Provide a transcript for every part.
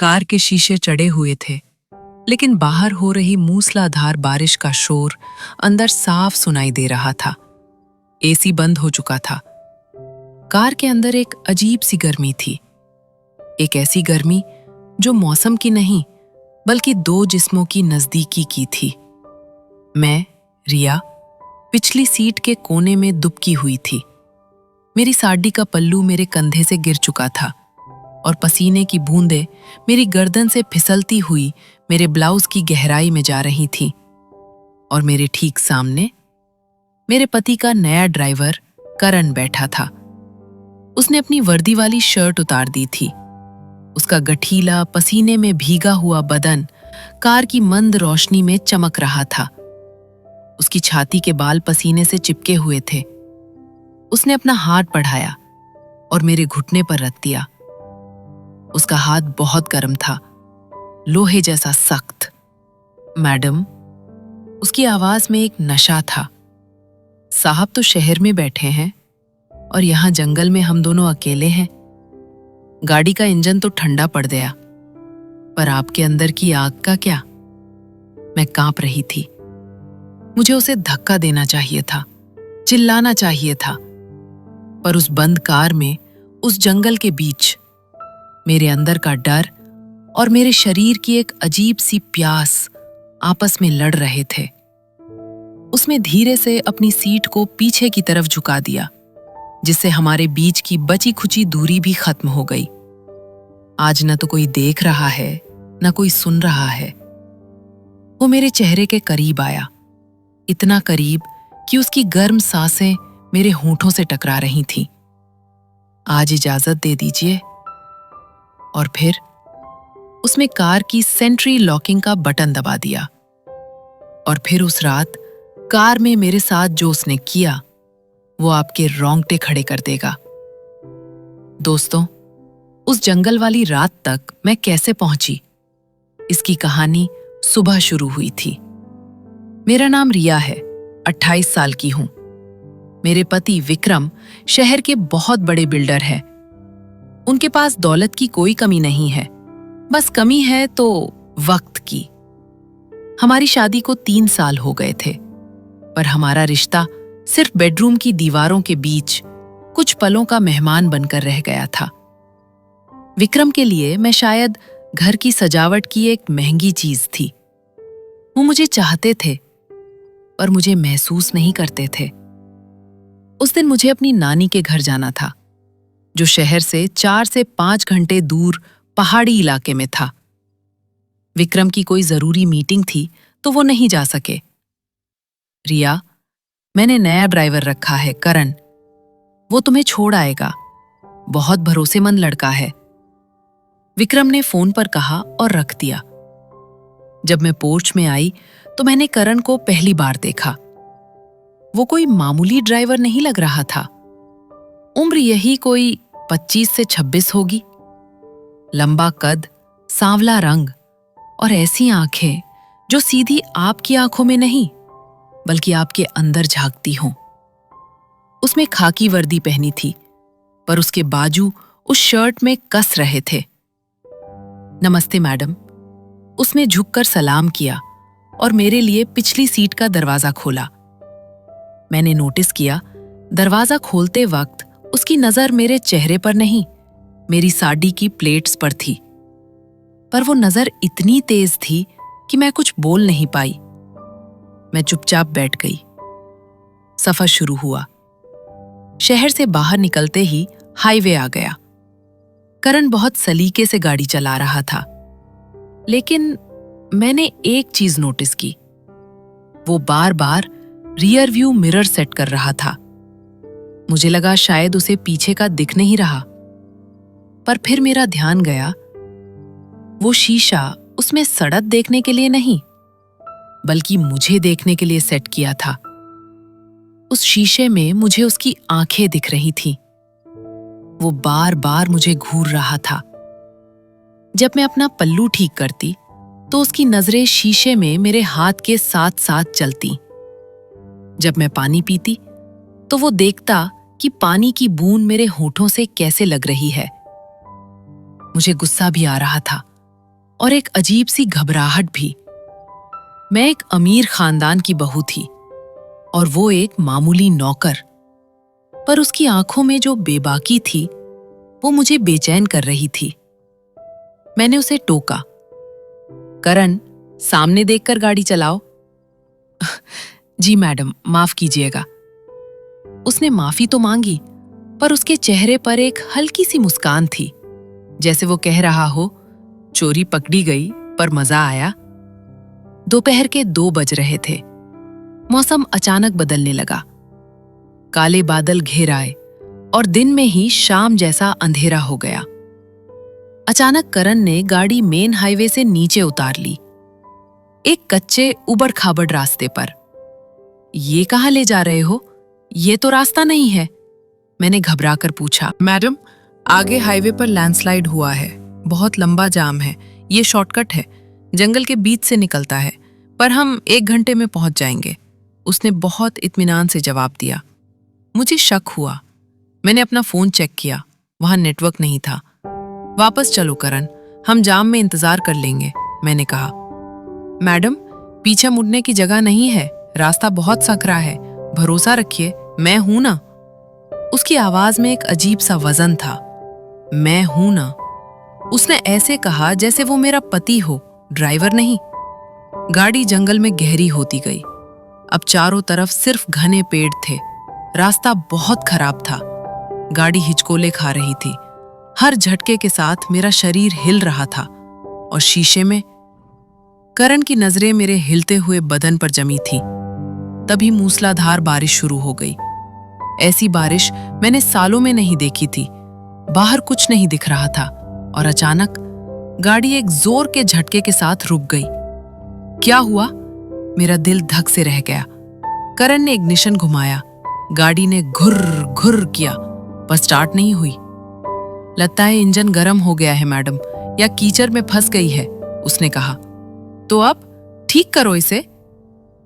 Car के शीशे चढ़े हुए थे, लेकिन बाहर हो रही मूसलाधार बारिश का शोर अंदर साफ सुनाई दे रहा था। एसी बंद हो चुका था। कार के अंदर एक अजीब सी गर्मी थी, एक ऐसी गर्मी जो मौसम की नहीं बल्कि दो जिस्मों की नजदीकी की थी। मैं, रिया, पिछली सीट के कोने में दुबकी हुई थी। मेरी साड़ी का पल्लू मेरे कंधे से गिर चुका था और पसीने की बूंदें मेरी गर्दन से फिसलती हुई मेरे ब्लाउज की गहराई में जा रही थीं। और मेरे ठीक सामने मेरे पति का नया ड्राइवर करण बैठा था। उसने अपनी वर्दी वाली शर्ट उतार दी थी। उसका गठीला, पसीने में भीगा हुआ बदन कार की मंद रोशनी में चमक रहा था। उसकी छाती के बाल पसीने से चिपके हुए थे। उसने अपना हाथ बढ़ाया और मेरे घुटने पर रख दिया। उसका हाथ बहुत गर्म था, लोहे जैसा सख्त। मैडम, उसकी आवाज में एक नशा था। साहब तो शहर में बैठे हैं और यहां जंगल में हम दोनों अकेले हैं। गाड़ी का इंजन तो ठंडा पड़ गया, पर आपके अंदर की आग का क्या? मैं कांप रही थी। मुझे उसे धक्का देना चाहिए था, चिल्लाना चाहिए था, पर उस बंद कार में, उस जंगल के बीच, मेरे अंदर का डर और मेरे शरीर की एक अजीब सी प्यास आपस में लड़ रहे थे। उसने धीरे से अपनी सीट को पीछे की तरफ झुका दिया, जिससे हमारे बीच की बची खुची दूरी भी खत्म हो गई। आज न तो कोई देख रहा है, न कोई सुन रहा है। वो मेरे चेहरे के करीब आया, इतना करीब कि उसकी गर्म सांसें मेरे होंठों से टकरा रही थीं। आज इजाजत दे दीजिए। और फिर उसने कार की सेंट्री लॉकिंग का बटन दबा दिया। और फिर उस रात कार में मेरे साथ जो उसने किया, वो आपके रोंगटे खड़े कर देगा। दोस्तों, उस जंगल वाली रात तक मैं कैसे पहुंची, इसकी कहानी सुबह शुरू हुई थी। मेरा नाम रिया है, 28 साल की हूं। मेरे पति विक्रम शहर के बहुत बड़े बिल्डर हैं। उनके पास दौलत की कोई कमी नहीं है, बस कमी है तो वक्त की। हमारी शादी को 3 साल हो गए थे, पर हमारा रिश्ता सिर्फ बेडरूम की दीवारों के बीच कुछ पलों का मेहमान बनकर रह गया था। विक्रम के लिए मैं शायद घर की सजावट की एक महंगी चीज थी। वो मुझे चाहते थे, पर मुझे महसूस नहीं करते थे। उस दिन मुझे अपनी नानी के घर जाना था, जो शहर से 4 से 5 घंटे दूर पहाड़ी इलाके में था। विक्रम की कोई जरूरी मीटिंग थी तो वो नहीं जा सके। रिया, मैंने नया ड्राइवर रखा है, करण। वो तुम्हें छोड़ आएगा। बहुत भरोसेमंद लड़का है, विक्रम ने फोन पर कहा और रख दिया। जब मैं पोर्च में आई तो मैंने करण को पहली बार देखा। वो कोई मामूली ड्राइवर नहीं लग रहा था। उम्र यही कोई 25 से 26 होगी। लंबा कद, सांवला रंग और ऐसी आंखें जो सीधी आपकी आंखों में नहीं बल्कि आपके अंदर झांकती हों। उसमें खाकी वर्दी पहनी थी, पर उसके बाजू उस शर्ट में कस रहे थे। नमस्ते मैडम, उसने झुककर सलाम किया और मेरे लिए पिछली सीट का दरवाजा खोला। मैंने नोटिस किया, दरवाजा खोलते वक्त उसकी नजर मेरे चेहरे पर नहीं, मेरी साड़ी की प्लेट्स पर थी। पर वो नजर इतनी तेज थी कि मैं कुछ बोल नहीं पाई। मैं चुपचाप बैठ गई। सफर शुरू हुआ। शहर से बाहर निकलते ही हाईवे आ गया। करण बहुत सलीके से गाड़ी चला रहा था, लेकिन मैंने एक चीज नोटिस की। वो बार बार रियर व्यू मिरर सेट कर रहा था। मुझे लगा शायद उसे पीछे का दिख नहीं रहा, पर फिर मेरा ध्यान गया। वो शीशा उसमें सड़क देखने के लिए नहीं बल्कि मुझे देखने के लिए सेट किया था। उस शीशे में मुझे उसकी आंखें दिख रही थीं। वो बार बार मुझे घूर रहा था। जब मैं अपना पल्लू ठीक करती तो उसकी नजरें शीशे में मेरे हाथ के साथ साथ चलती। जब मैं पानी पीती तो वो देखता कि पानी की बूंद मेरे होठों से कैसे लग रही है। मुझे गुस्सा भी आ रहा था, और एक अजीब सी घबराहट भी। मैं एक अमीर खानदान की बहू थी और वो एक मामूली नौकर, पर उसकी आंखों में जो बेबाकी थी वो मुझे बेचैन कर रही थी। मैंने उसे टोका, करण, सामने देखकर गाड़ी चलाओ। जी मैडम, माफ कीजिएगा। उसने माफी तो मांगी, पर उसके चेहरे पर एक हल्की सी मुस्कान थी, जैसे वो कह रहा हो, चोरी पकड़ी गई पर मजा आया। दोपहर के 2 बज रहे थे। मौसम अचानक बदलने लगा। काले बादल घेर आए और दिन में ही शाम जैसा अंधेरा हो गया। अचानक करण ने गाड़ी मेन हाईवे से नीचे उतार ली, एक कच्चे उबड़-खाबड़ रास्ते पर। ये कहाँ ले जा रहे हो? ये तो रास्ता नहीं है, मैंने घबरा कर पूछा। मैडम, आगे हाईवे पर लैंडस्लाइड हुआ है, बहुत लंबा जाम है। ये शॉर्टकट है, जंगल के बीच से निकलता है, पर हम 1 घंटे में पहुंच जाएंगे। उसने बहुत इत्मीनान से जवाब दिया। मुझे शक हुआ। मैंने अपना फोन चेक किया, वहां नेटवर्क नहीं था। वापस चलो करण, हम जाम में इंतजार कर लेंगे, मैंने कहा। मैडम, पीछे मुड़ने की जगह नहीं है, रास्ता बहुत संकरा है, भरोसा रखिए, मैं हूं ना। उसकी आवाज में एक अजीब सा वजन था। मैं हूं ना। उसने ऐसे कहा जैसे वो मेरा पति हो, ड्राइवर नहीं। गाड़ी जंगल में गहरी होती गई। अब चारों तरफ सिर्फ घने पेड़ थे। रास्ता बहुत खराब था। गाड़ी हिचकोले खा रही थी। हर झटके के साथ मेरा शरीर हिल रहा था और शीशे में करण की नजरें मेरे हिलते हुए बदन पर जमी थी। तभी मूसलाधार बारिश शुरू हो गई। ऐसी बारिश मैंने सालों में नहीं देखी थी। बाहर कुछ नहीं दिख रहा था और अचानक गाड़ी एक जोर के झटके के साथ रुक गई। क्या हुआ? मेरा दिल धक से रह गया। करण ने इग्निशन घुमाया। गाड़ी ने घुर घुर किया, पर स्टार्ट नहीं हुई। लगता है इंजन गर्म हो गया है मैडम, या कीचड़ में फंस गई है, उसने कहा। तो अब ठीक करो इसे।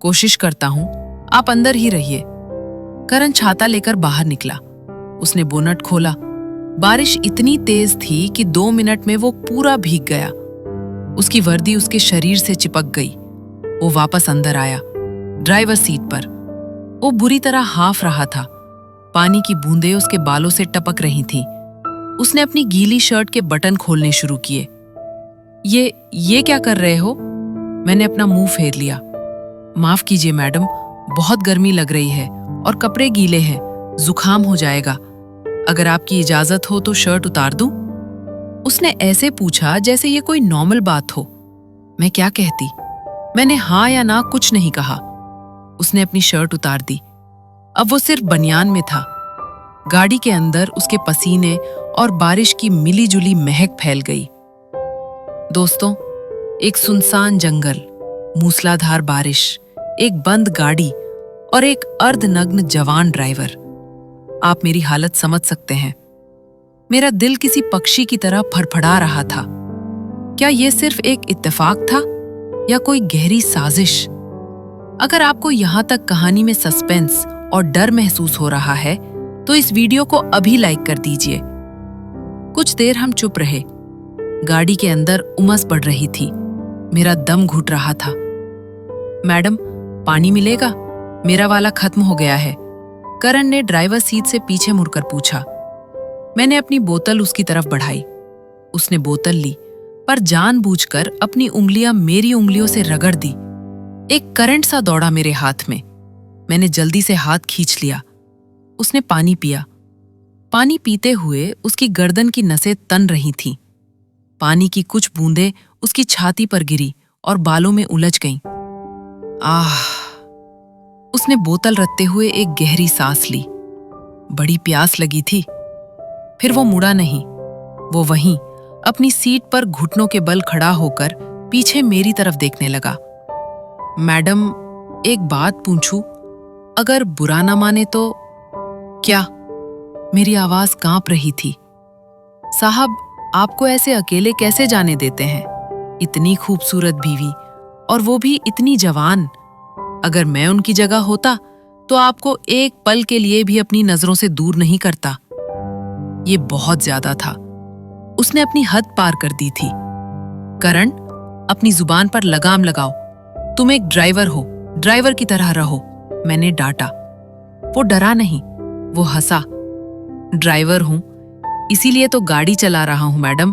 कोशिश करता हूं, आप अंदर ही रहिए। करण छाता लेकर बाहर निकला। उसने बोनट खोला। बारिश इतनी तेज थी कि 2 मिनट में वो पूरा भीग गया। उसकी वर्दी उसके शरीर से चिपक गई। वो वापस अंदर आया, ड्राइवर सीट पर। वो बुरी तरह हाफ रहा था। पानी की बूंदें उसके बालों से टपक रही थीं। उसने अपनी गीली शर्ट के बटन खोलने शुरू किए। ये क्या कर रहे हो? मैंने अपना मुंह फेर लिया। माफ कीजिए मैडम, बहुत गर्मी लग रही है और कपड़े गीले हैं, जुकाम हो जाएगा। अगर आपकी इजाजत हो तो शर्ट उतार दूं? उसने ऐसे पूछा जैसे ये कोई नॉर्मल बात हो। मैं क्या कहती? मैंने हाँ या ना कुछ नहीं कहा। उसने अपनी शर्ट उतार दी। अब वो सिर्फ बनियान में था। गाड़ी के अंदर उसके पसीने और बारिश की मिली-जुली महक फैल गई। दोस्तों, एक सुनसान जंगल, मूसलाधार बारिश, एक बंद गाड़ी और एक अर्धनग्न जवान ड्राइवर। आप मेरी हालत समझ सकते हैं। मेरा दिल किसी पक्षी की तरह फड़फड़ा रहा था। क्या यह सिर्फ एक इत्तेफाक था या कोई गहरी साजिश? अगर आपको यहां तक कहानी में सस्पेंस और डर महसूस हो रहा है तो इस वीडियो को अभी लाइक कर दीजिए। कुछ देर हम चुप रहे। गाड़ी के अंदर उमस बढ़ रही थी। मेरा दम घुट रहा था। मैडम, पानी मिलेगा? मेरा वाला खत्म हो गया है, करण ने ड्राइवर सीट से पीछे मुड़कर पूछा। मैंने अपनी बोतल उसकी तरफ बढ़ाई। उसने बोतल ली, पर जानबूझकर अपनी उंगलियां मेरी उंगलियों से रगड़ दी। एक करंट सा दौड़ा मेरे हाथ में। मैंने जल्दी से हाथ खींच लिया। उसने पानी पिया। पानी पीते हुए उसकी गर्दन की नसें तन रही थीं। पानी की कुछ बूंदें उसकी छाती पर गिरी और बालों में उलझ गईं। आह! उसने बोतल रखते हुए एक गहरी सांस ली। बड़ी प्यास लगी थी। फिर वो मुड़ा नहीं। वो वहीं अपनी सीट पर घुटनों के बल खड़ा होकर पीछे मेरी तरफ देखने लगा। मैडम, एक बात पूछूं? अगर बुरा ना माने तो? क्या? मेरी आवाज कांप रही थी। साहब, आपको ऐसे अकेले कैसे जाने देते हैं? इतनी खूबसूरत बीवी, और वो भी इतनी जवान। अगर मैं उनकी जगह होता तो आपको एक पल के लिए भी अपनी नजरों से दूर नहीं करता। ये बहुत ज्यादा था। उसने अपनी हद पार कर दी थी। करण, अपनी जुबान पर लगाम लगाओ। तुम एक ड्राइवर हो, ड्राइवर की तरह रहो, मैंने डांटा। वो डरा नहीं, वो हंसा। ड्राइवर हूं, इसीलिए तो गाड़ी चला रहा हूं मैडम।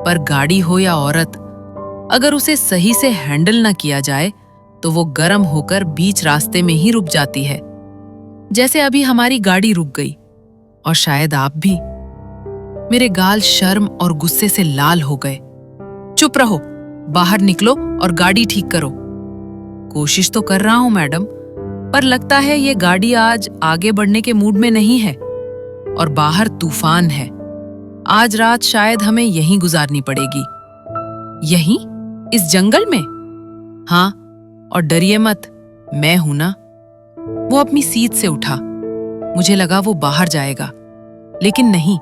पर गाड़ी हो या औरत, अगर उसे सही से हैंडल ना किया जाए तो वो गर्म होकर बीच रास्ते में ही रुक जाती है, जैसे अभी हमारी गाड़ी रुक गई। और शायद आप भी। मेरे गाल शर्म और गुस्से से लाल हो गए। चुप रहो, बाहर निकलो और गाड़ी ठीक करो। कोशिश तो कर रहा हूं मैडम, पर लगता है ये गाड़ी आज आगे बढ़ने के मूड में नहीं है और बाहर तूफान है। आज रात शायद हमें यहीं गुजारनी पड़ेगी। यहीं? इस जंगल में? हाँ, और डरिए मत, मैं हूं ना। वो अपनी सीट से उठा। मुझे लगा वो बाहर जाएगा, लेकिन नहीं।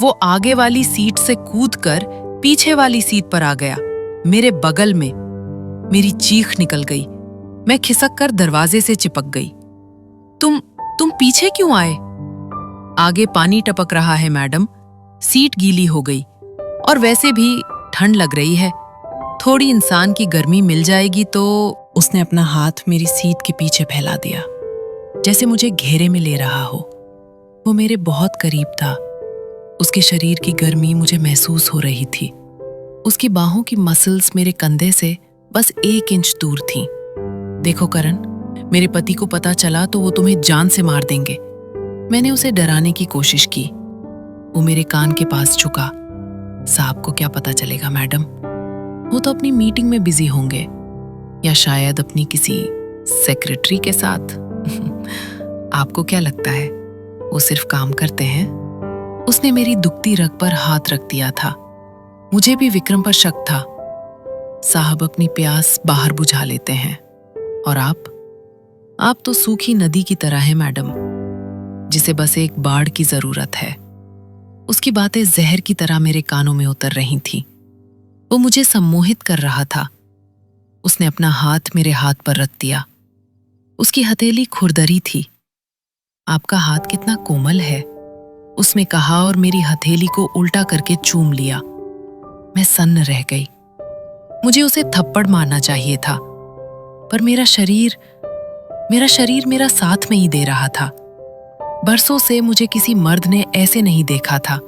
वो आगे वाली सीट से कूदकर पीछे वाली सीट पर आ गया, मेरे बगल में। मेरी चीख निकल गई। मैं खिसक कर दरवाजे से चिपक गई। तुम पीछे क्यों आए? आगे पानी टपक रहा है मैडम, सीट गीली हो गई और वैसे भी ठंड लग रही है। थोड़ी इंसान की गर्मी मिल जाएगी तो। उसने अपना हाथ मेरी सीट के पीछे फैला दिया, जैसे मुझे घेरे में ले रहा हो। वो मेरे बहुत करीब था। उसके शरीर की गर्मी मुझे महसूस हो रही थी। उसकी बाहों की मसल्स मेरे कंधे से बस 1 इंच दूर थीं। देखो करण, मेरे पति को पता चला तो वो तुम्हें जान से मार देंगे। मैंने उसे डराने की कोशिश की। वो मेरे कान के पास झुका। साहब को क्या पता चलेगा मैडम? वो तो अपनी मीटिंग में बिजी होंगे, या शायद अपनी किसी सेक्रेटरी के साथ। आपको क्या लगता है वो सिर्फ काम करते हैं? उसने मेरी दुखती रग पर हाथ रख दिया था। मुझे भी विक्रम पर शक था। साहब अपनी प्यास बाहर बुझा लेते हैं, और आप तो सूखी नदी की तरह है मैडम, जिसे बस एक बाढ़ की जरूरत है। उसकी बातें जहर की तरह मेरे कानों में उतर रही थीं। वो मुझे सम्मोहित कर रहा था। उसने अपना हाथ मेरे हाथ पर रख दिया। उसकी हथेली खुरदरी थी। आपका हाथ कितना कोमल है, उसने कहा और मेरी हथेली को उल्टा करके चूम लिया। मैं सन्न रह गई। मुझे उसे थप्पड़ मारना चाहिए था, पर मेरा शरीर मेरा साथ में ही दे रहा था। बरसों से मुझे किसी मर्द ने ऐसे नहीं देखा था,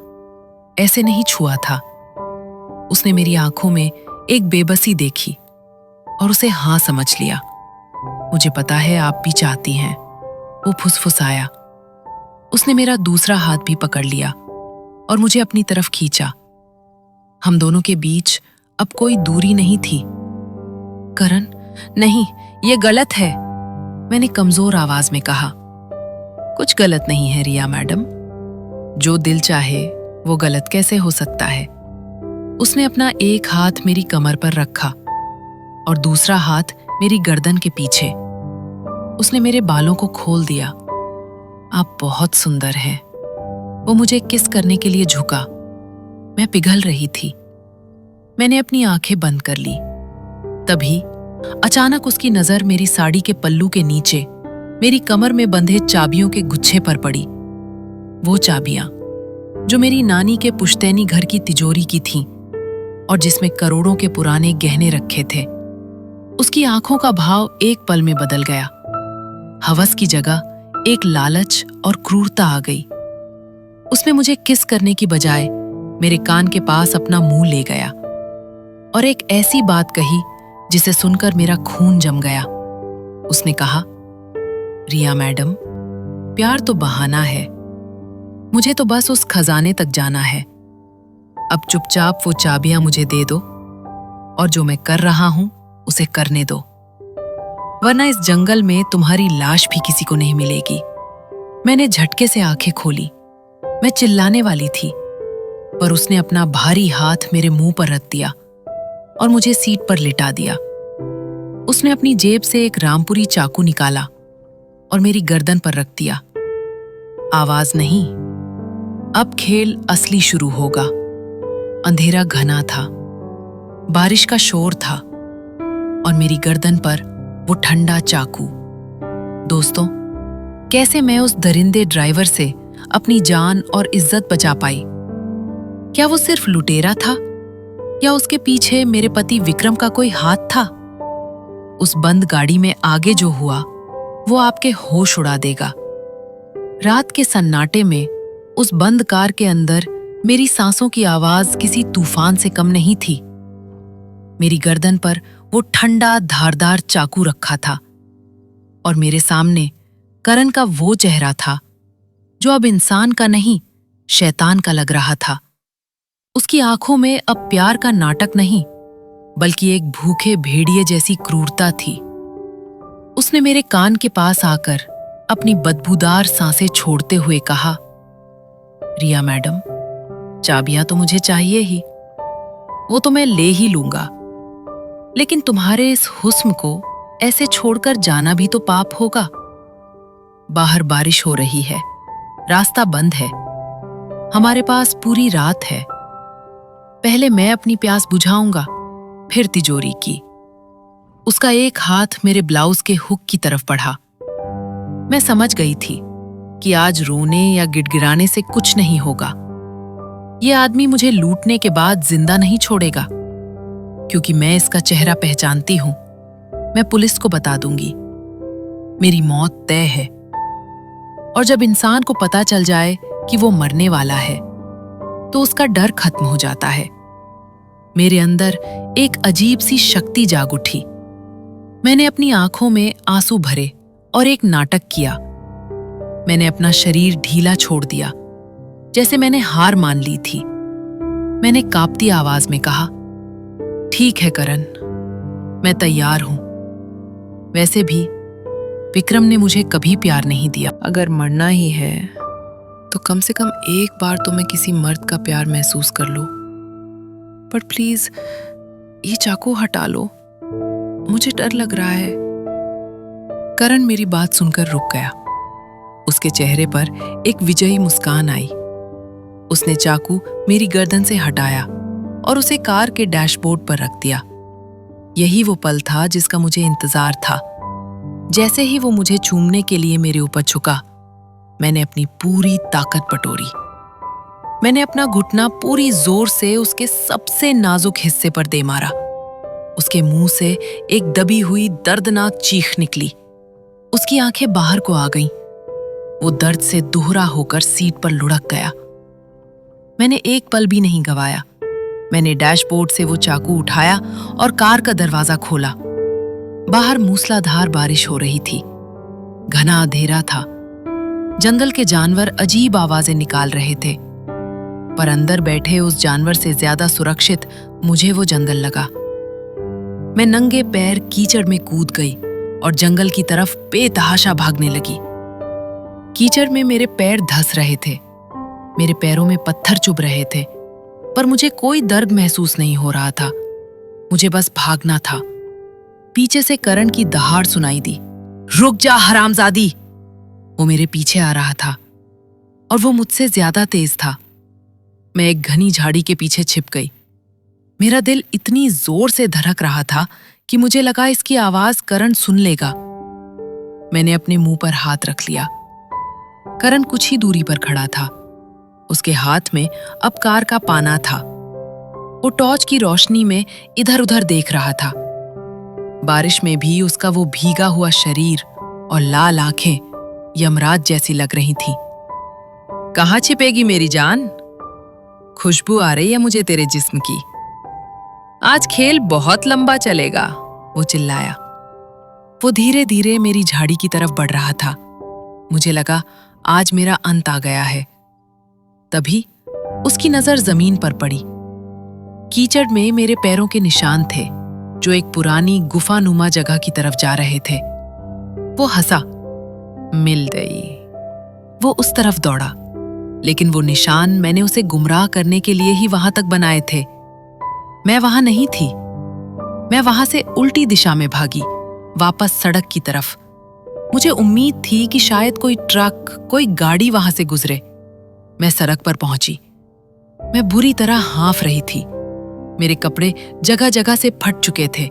ऐसे नहीं छुआ था। उसने मेरी आंखों में एक बेबसी देखी और उसे हाँ समझ लिया। मुझे पता है आप भी चाहती हैं, वो फुसफुसाया। उसने मेरा दूसरा हाथ भी पकड़ लिया और मुझे अपनी तरफ खींचा। हम दोनों के बीच अब कोई दूरी नहीं थी। करण, नहीं, ये गलत है, मैंने कमजोर आवाज में कहा। कुछ गलत नहीं है रिया मैडम, जो दिल चाहे वो गलत कैसे हो सकता है? उसने अपना एक हाथ मेरी कमर पर रखा और दूसरा हाथ मेरी गर्दन के पीछे। उसने मेरे बालों को खोल दिया। आप बहुत सुंदर हैं। वो मुझे किस करने के लिए झुका। मैं पिघल रही थी। मैंने अपनी आंखें बंद कर ली। तभी अचानक उसकी नजर मेरी साड़ी के पल्लू के नीचे मेरी कमर में बंधे चाबियों के गुच्छे पर पड़ी। वो चाबियां जो मेरी नानी के पुश्तैनी घर की तिजोरी की थीं और जिसमें करोड़ों के पुराने गहने रखे थे। उसकी आंखों का भाव एक पल में बदल गया। हवस की जगह एक लालच और क्रूरता आ गई। उसने मुझे किस करने की बजाय मेरे कान के पास अपना मुंह ले गया और एक ऐसी बात कही जिसे सुनकर मेरा खून जम गया। उसने कहा, रिया मैडम, प्यार तो बहाना है। मुझे तो बस उस खजाने तक जाना है। अब चुपचाप वो चाबियां मुझे दे दो और जो मैं कर रहा हूं उसे करने दो, वरना इस जंगल में तुम्हारी लाश भी किसी को नहीं मिलेगी। मैंने झटके से आंखें खोली। मैं चिल्लाने वाली थी, पर उसने अपना भारी हाथ मेरे मुंह पर रख दिया और मुझे सीट पर लिटा दिया। उसने अपनी जेब से एक रामपुरी चाकू निकाला और मेरी गर्दन पर रख दिया। आवाज नहीं, अब खेल असली शुरू होगा। अंधेरा घना था, बारिश का शोर था और मेरी गर्दन पर वो ठंडा चाकू। दोस्तों, कैसे मैं उस दरिंदे ड्राइवर से अपनी जान और इज्जत बचा पाई? क्या वो सिर्फ लुटेरा था या उसके पीछे मेरे पति विक्रम का कोई हाथ था? उस बंद गाड़ी में आगे जो हुआ वो आपके होश उड़ा देगा। रात के सन्नाटे में उस बंद कार के अंदर मेरी सांसों की आवाज किसी तूफान से कम नहीं थी। मेरी गर्दन पर वो ठंडा धारदार चाकू रखा था और मेरे सामने करण का वो चेहरा था जो अब इंसान का नहीं, शैतान का लग रहा था। उसकी आंखों में अब प्यार का नाटक नहीं, बल्कि एक भूखे भेड़िए जैसी क्रूरता थी। उसने मेरे कान के पास आकर अपनी बदबूदार सांसें छोड़ते हुए कहा, रिया मैडम, चाबियां तो मुझे चाहिए ही, वो तो मैं ले ही लूंगा, लेकिन तुम्हारे इस हुस्न को ऐसे छोड़कर जाना भी तो पाप होगा। बाहर बारिश हो रही है, रास्ता बंद है, हमारे पास पूरी रात है। पहले मैं अपनी प्यास बुझाऊंगा, फिर तिजोरी की। उसका एक हाथ मेरे ब्लाउज के हुक की तरफ बढ़ा। मैं समझ गई थी कि आज रोने या गिड़गिड़ाने से कुछ नहीं होगा। ये आदमी मुझे लूटने के बाद जिंदा नहीं छोड़ेगा, क्योंकि मैं इसका चेहरा पहचानती हूं। मैं पुलिस को बता दूंगी, मेरी मौत तय है। और जब इंसान को पता चल जाए कि वो मरने वाला है, तो उसका डर खत्म हो जाता है। मेरे अंदर एक अजीब सी शक्ति जाग उठी। मैंने अपनी आंखों में आंसू भरे और एक नाटक किया। मैंने अपना शरीर ढीला छोड़ दिया, जैसे मैंने हार मान ली थी। मैंने कांपती आवाज में कहा, ठीक है करण, मैं तैयार हूं। वैसे भी विक्रम ने मुझे कभी प्यार नहीं दिया। अगर मरना ही है तो कम से कम एक बार तो मैं किसी मर्द का प्यार महसूस कर लूं। पर प्लीज ये चाकू हटा लो, मुझे डर लग रहा है। करण मेरी बात सुनकर रुक गया। उसके चेहरे पर एक विजयी मुस्कान आई। उसने चाकू मेरी गर्दन से हटाया और उसे कार के डैशबोर्ड पर रख दिया। यही वो पल था जिसका मुझे इंतजार था। जैसे ही वो मुझे चूमने के लिए मेरे ऊपर झुका, मैंने अपनी पूरी ताकत बटोरी। मैंने अपना घुटना पूरी जोर से उसके सबसे नाजुक हिस्से पर दे मारा। उसके मुंह से एक दबी हुई दर्दनाक चीख निकली। उसकी आंखें बाहर को आ गईं। वो दर्द से दोहरा होकर सीट पर लुढ़क गया। मैंने एक पल भी नहीं गंवाया। मैंने डैशबोर्ड से वो चाकू उठाया और कार का दरवाजा खोला। बाहर मूसलाधार बारिश हो रही थी। घना अंधेरा था। जंगल के जानवर अजीब आवाजें निकाल रहे थे, पर अंदर बैठे उस जानवर से ज्यादा सुरक्षित मुझे वो जंगल लगा। मैं नंगे पैर कीचड़ में कूद गई और जंगल की तरफ बेतहाशा भागने लगी। कीचड़ में मेरे पैर धंस रहे थे, मेरे पैरों में पत्थर चुभ रहे थे, पर मुझे कोई दर्द महसूस नहीं हो रहा था। मुझे बस भागना था। पीछे से करण की दहाड़ सुनाई दी। रुक जा हरामजादी! वो मेरे पीछे आ रहा था और वो मुझसे ज्यादा तेज था। मैं एक घनी झाड़ी के पीछे छिप गई। मेरा दिल इतनी जोर से धड़क रहा था कि मुझे लगा इसकी आवाज करण सुन लेगा। मैंने अपने मुंह पर हाथ रख लिया। करण कुछ ही दूरी पर खड़ा था। उसके हाथ में अब कार का पाना था। वो टॉर्च की रोशनी में इधर उधर देख रहा था। बारिश में भी उसका वो भीगा हुआ शरीर और लाल आंखें यमराज जैसी लग रही थीं। कहाँ छिपेगी मेरी जान? खुशबू आ रही है मुझे तेरे जिस्म की। आज खेल बहुत लंबा चलेगा, वो चिल्लाया। वो धीरे धीरे मेरी झाड़ी की तरफ बढ़ रहा था। मुझे लगा आज मेरा अंत आ गया है। तभी उसकी नजर जमीन पर पड़ी। कीचड़ में मेरे पैरों के निशान थे, जो एक पुरानी गुफानुमा जगह की तरफ जा रहे थे। वो हंसा। मिल गई। वो उस तरफ दौड़ा, लेकिन वो निशान मैंने उसे गुमराह करने के लिए ही वहां तक बनाए थे। मैं वहां नहीं थी। मैं वहां से उल्टी दिशा में भागी, वापस सड़क की तरफ। मुझे उम्मीद थी कि शायद कोई ट्रक, कोई गाड़ी वहां से गुजरे। मैं सड़क पर पहुंची। मैं बुरी तरह हाँफ रही थी। मेरे कपड़े जगह जगह से फट चुके थे।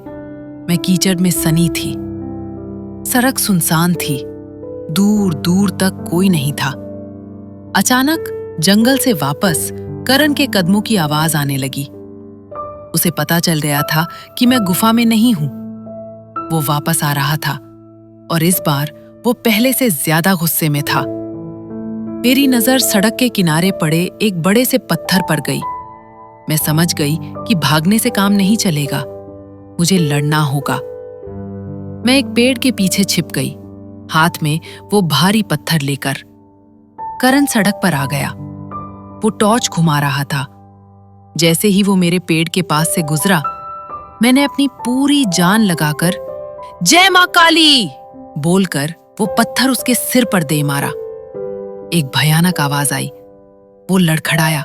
मैं कीचड़ में सनी थी। सड़क सुनसान थी। दूर दूर तक कोई नहीं था। अचानक जंगल से वापस करण के कदमों की आवाज आने लगी। उसे पता चल गया था कि मैं गुफा में नहीं हूं। वो वापस आ रहा था और इस बार वो पहले से ज्यादा गुस्से में था। मेरी नजर सड़क के किनारे पड़े एक बड़े से पत्थर पर गई। मैं समझ गई कि भागने से काम नहीं चलेगा, मुझे लड़ना होगा। मैं एक पेड़ के पीछे छिप गई, हाथ में वो भारी पत्थर लेकर। करण सड़क पर आ गया। वो टॉर्च घुमा रहा था। जैसे ही वो मेरे पेड़ के पास से गुजरा, मैंने अपनी पूरी जान लगाकर जय मां काली बोलकर वो पत्थर उसके सिर पर दे मारा। एक भयानक आवाज आई। वो लड़खड़ाया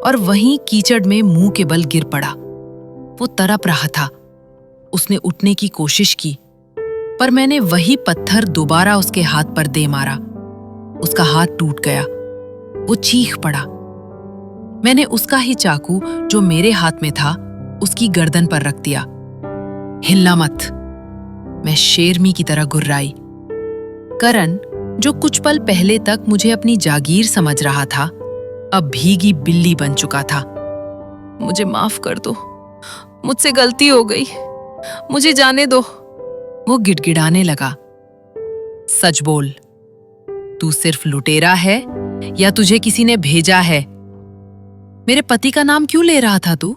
और वहीं कीचड़ में मुंह के बल गिर पड़ा। वो तड़प रहा था। उसने उठने की कोशिश की, पर मैंने वही पत्थर दोबारा उसके हाथ पर दे मारा। उसका हाथ टूट गया। वो चीख पड़ा। मैंने उसका ही चाकू जो मेरे हाथ में था उसकी गर्दन पर रख दिया। हिलना मत, मैं शेरनी की तरह गुर्राई। करण, जो कुछ पल पहले तक मुझे अपनी जागीर समझ रहा था, अब भीगी बिल्ली बन चुका था। मुझे माफ कर दो, मुझसे गलती हो गई, मुझे जाने दो, वो गिड़गिड़ाने लगा। सच बोल, तू सिर्फ लुटेरा है या तुझे किसी ने भेजा है? मेरे पति का नाम क्यों ले रहा था तू?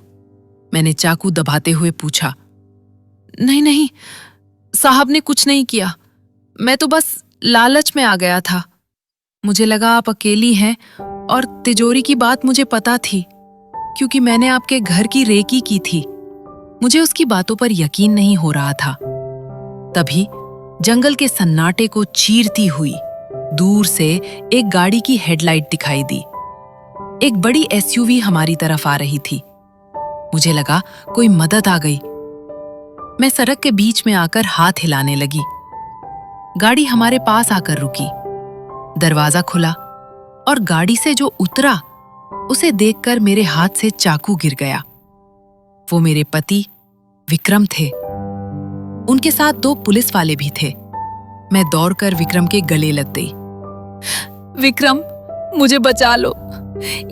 मैंने चाकू दबाते हुए पूछा। नहीं नहीं, साहब ने कुछ नहीं किया, मैं तो बस लालच में आ गया था। मुझे लगा आप अकेली हैं और तिजोरी की बात मुझे पता थी, क्योंकि मैंने आपके घर की रेकी की थी। मुझे उसकी बातों पर यकीन नहीं हो रहा था। तभी जंगल के सन्नाटे को चीरती हुई दूर से एक गाड़ी की हेडलाइट दिखाई दी। एक बड़ी एसयूवी हमारी तरफ आ रही थी। मुझे लगा कोई मदद आ गई। मैं सड़क के बीच में आकर हाथ हिलाने लगी। गाड़ी हमारे पास आकर रुकी। दरवाजा खुला और गाड़ी से जो उतरा उसे देखकर मेरे हाथ से चाकू गिर गया। वो मेरे पति विक्रम थे। उनके साथ 2 पुलिस वाले भी थे। मैं दौड़कर विक्रम के गले लग गई। विक्रम, मुझे बचा लो,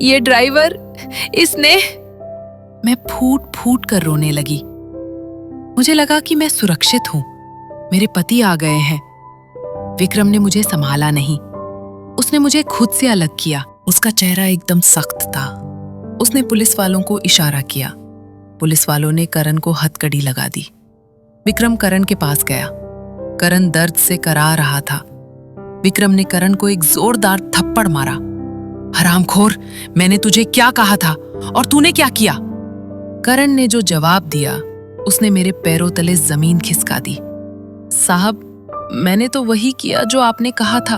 ये ड्राइवर, इसने। मैं फूट फूट कर रोने लगी। मुझे लगा कि मैं सुरक्षित हूं, मेरे पति आ गए हैं। विक्रम ने मुझे संभाला नहीं। उसने मुझे खुद से अलग किया। उसका चेहरा एकदम सख्त था। उसने पुलिस वालों को इशारा किया। पुलिस वालों ने करण को हथकड़ी लगा दी। विक्रम करण के पास गया। करण दर्द से करा रहा था। विक्रम ने करण को एक जोरदार थप्पड़ मारा। हरामखोर, मैंने तुझे क्या कहा था और तूने क्या किया? करण ने जो जवाब दिया, उसने मेरे पैरों तले जमीन खिसका दी। साहब, मैंने तो वही किया जो आपने कहा था।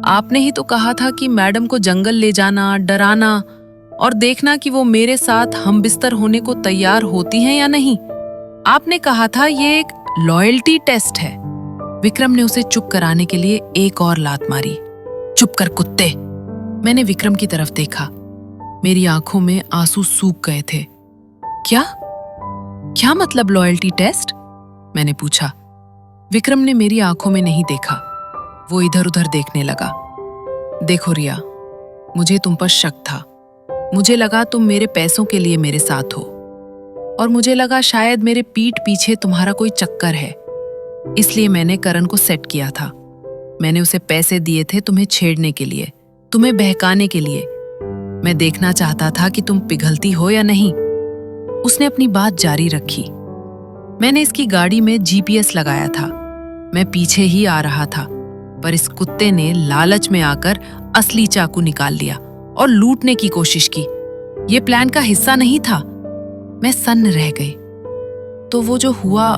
आपने ही तो कहा था कि मैडम को जंगल ले जाना, डराना और देखना कि वो मेरे साथ हम बिस्तर होने को तैयार होती हैं या नहीं। आपने कहा था ये एक लॉयल्टी टेस्ट है। विक्रम ने उसे चुप कराने के लिए एक और लात मारी। चुप कर कुत्ते! मैंने विक्रम की तरफ देखा। मेरी आंखों में आंसू सूख गए थे। क्या क्या मतलब लॉयल्टी टेस्ट? मैंने पूछा। विक्रम ने मेरी आंखों में नहीं देखा। वो इधर उधर देखने लगा। देखो रिया, मुझे तुम पर शक था। मुझे लगा तुम मेरे पैसों के लिए मेरे साथ हो, और मुझे लगा शायद मेरे पीठ पीछे तुम्हारा कोई चक्कर है। इसलिए मैंने करण को सेट किया था। मैंने उसे पैसे दिए थे तुम्हें छेड़ने के लिए, तुम्हें बहकाने के लिए। मैं देखना चाहता था कि तुम पिघलती हो या नहीं। उसने अपनी बात जारी रखी। मैंने इसकी गाड़ी में जीपीएस लगाया था। मैं पीछे ही आ रहा था, पर इस कुत्ते ने लालच में आकर असली चाकू निकाल लिया और लूटने की कोशिश की। ये प्लान का हिस्सा नहीं था। मैं सन्न रह गई। तो वो जो हुआ,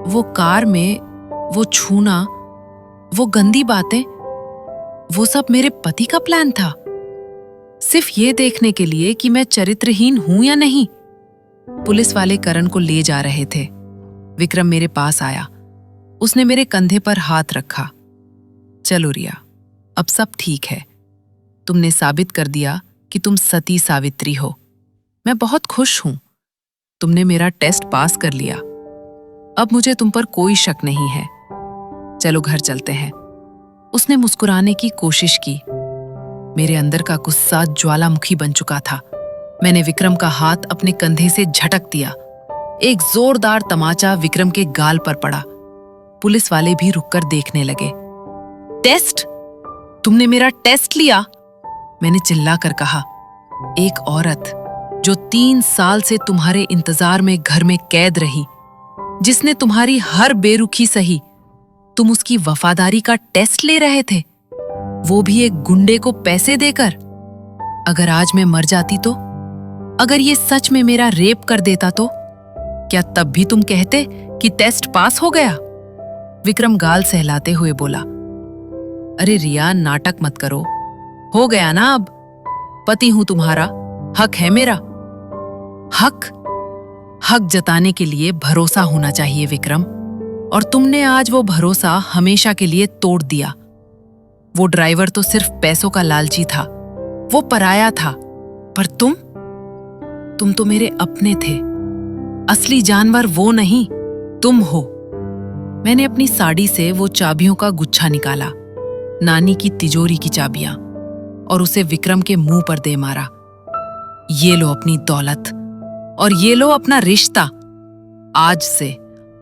वो कार में वो छूना, वो गंदी बातें, वो सब मेरे पति का प्लान था, सिर्फ ये देखने के लिए कि मैं चरित्रहीन हूं या नहीं। पुलिस वाले करण को ले जा रहे थे। विक्रम मेरे पास आया। उसने मेरे कंधे पर हाथ रखा। चलो रिया, अब सब ठीक है। तुमने साबित कर दिया कि तुम सती सावित्री हो। मैं बहुत खुश हूं। तुमने मेरा टेस्ट पास कर लिया। अब मुझे तुम पर कोई शक नहीं है। चलो घर चलते हैं। उसने मुस्कुराने की कोशिश की। मेरे अंदर का गुस्सा ज्वालामुखी बन चुका था। मैंने विक्रम का हाथ अपने कंधे से झटक दिया एक जोरदार तमाचा विक्रम के गाल पर पड़ा। पुलिस वाले भी रुककर देखने लगे। टेस्ट? तुमने मेरा टेस्ट लिया? मैंने चिल्लाकर कहा। एक औरत जो 3 साल से तुम्हारे इंतजार में घर में कैद रही, जिसने तुम्हारी हर बेरुखी सही, तुम उसकी वफादारी का टेस्ट ले रहे थे, वो भी एक गुंडे को पैसे देकर। अगर आज मैं मर जाती तो, अगर ये सच में मेरा रेप कर देता तो क्या तब भी तुम कहते कि टेस्ट पास हो गया? विक्रम गाल सहलाते हुए बोला। अरे रिया, नाटक मत करो। हो गया ना अब। पति हूं तुम्हारा, हक है मेरा। हक जताने के लिए भरोसा होना चाहिए विक्रम, और तुमने आज वो भरोसा हमेशा के लिए तोड़ दिया। वो ड्राइवर तो सिर्फ पैसों का लालची था, वो पराया था, पर तुम तो मेरे अपने थे। असली जानवर वो नहीं, तुम हो। मैंने अपनी साड़ी से वो चाबियों का गुच्छा निकाला, नानी की तिजोरी की चाबियां, और उसे विक्रम के मुंह पर दे मारा। ये लो अपनी दौलत, और ये लो अपना रिश्ता। आज से,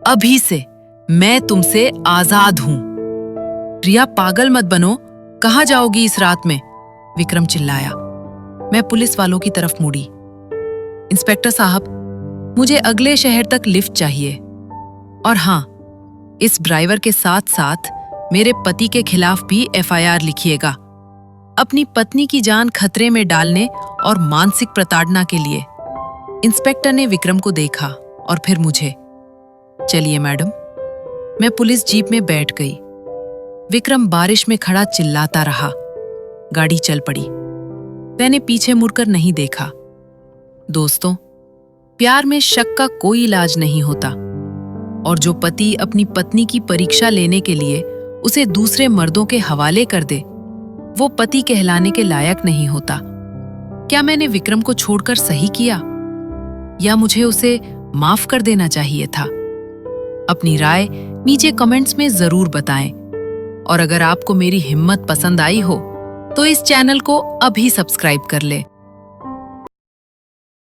अभी से मैं तुमसे आजाद हूं। रिया, पागल मत बनो। कहां जाओगी इस रात में? विक्रम चिल्लाया। मैं पुलिस वालों की तरफ मुड़ी। इंस्पेक्टर साहब, मुझे अगले शहर तक लिफ्ट चाहिए। और हां, इस ड्राइवर के साथ साथ मेरे पति के खिलाफ भी FIR लिखिएगा, अपनी पत्नी की जान खतरे में डालने और मानसिक प्रताड़ना के लिए। इंस्पेक्टर ने विक्रम को देखा और फिर मुझे। चलिए मैडम। मैं पुलिस जीप में बैठ गई। विक्रम बारिश में खड़ा चिल्लाता रहा। गाड़ी चल पड़ी। मैंने पीछे मुड़कर नहीं देखा। दोस्तों, प्यार में शक का कोई इलाज नहीं होता, और जो पति अपनी पत्नी की परीक्षा लेने के लिए उसे दूसरे मर्दों के हवाले कर दे, वो पति कहलाने के लायक नहीं होता। क्या मैंने विक्रम को छोड़कर सही किया, या मुझे उसे माफ कर देना चाहिए था? अपनी राय नीचे कमेंट्स में जरूर बताएं, और अगर आपको मेरी हिम्मत पसंद आई हो तो इस चैनल को अभी सब्सक्राइब कर लें।